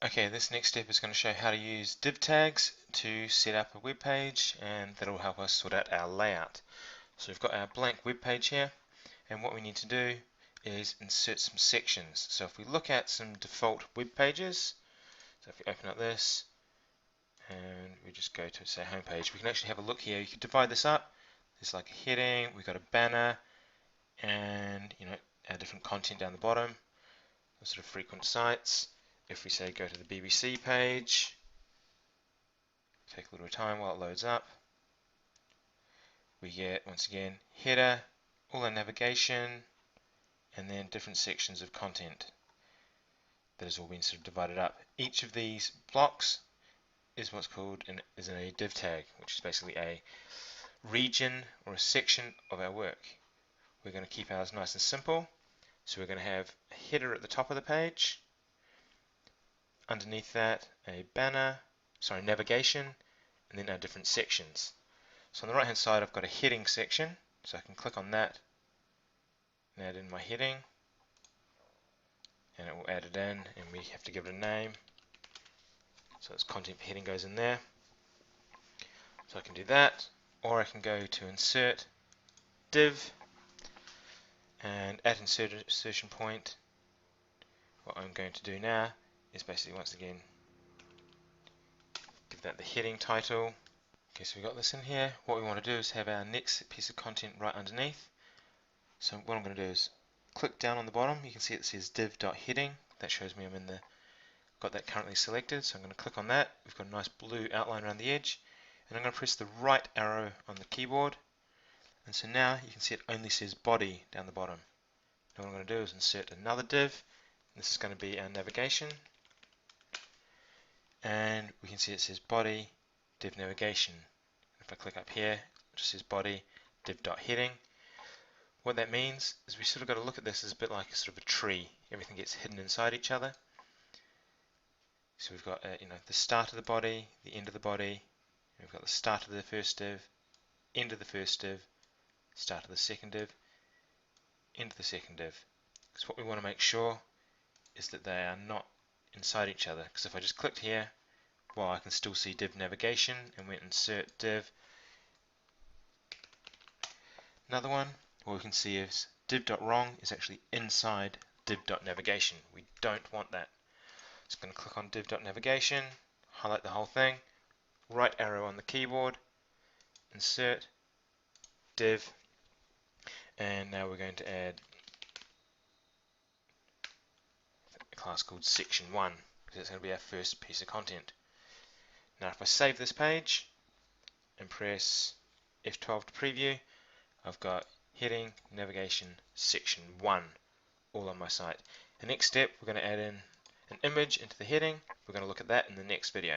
Okay, this next step is going to show how to use div tags to set up a web page, and that'll help us sort out our layout. So we've got our blank web page here, and what we need to do is insert some sections. So if we look at some default web pages, so if we open up this and we just go to say home page, we can actually have a look here. You can divide this up. There's like a heading, we've got a banner, and our different content down the bottom, sort of frequent sites. If we say go to the BBC page, take a little bit of time while it loads up, we get once again header, all our navigation, and then different sections of content that has all been sort of divided up. Each of these blocks is what's called a div tag, which is basically a region or a section of our work. We're going to keep ours nice and simple, so we're going to have a header at the top of the page, underneath that a navigation, and then our different sections. So on the right hand side I've got a heading section, so I can click on that and add in my heading, and it will add it in, and we have to give it a name, so its content heading goes in there. So I can do that, or I can go to insert div, and at insertion point what I'm going to do now is basically once again give that the heading title. Okay, so we've got this in here. What we want to do is have our next piece of content right underneath. So what I'm going to do is click down on the bottom. You can see it says div.heading. That shows me got that currently selected. So I'm going to click on that. We've got a nice blue outline around the edge, and I'm going to press the right arrow on the keyboard. And so now you can see it only says body down the bottom. Now what I'm going to do is insert another div. This is going to be our navigation, and we can see it says body div navigation. If I click up here, it just says body div.heading. What that means is we sort of got to look at this as a bit like a sort of a tree. Everything gets hidden inside each other. So we've got the start of the body, the end of the body. We've got the start of the first div, end of the first div, start of the second div, end of the second div. Because what we want to make sure is that they are not inside each other. Because if I just clicked here, well, I can still see div navigation, and we insert div. Another one, what we can see is div.wrong is actually inside div.navigation. We don't want that. So I'm going to click on div.navigation, highlight the whole thing, right arrow on the keyboard, insert div, and now we're going to add a class called section 1, because it's going to be our first piece of content. Now if I save this page and press F12 to preview, I've got heading, navigation, section 1 all on my site. The next step, we're going to add in an image into the heading. We're going to look at that in the next video.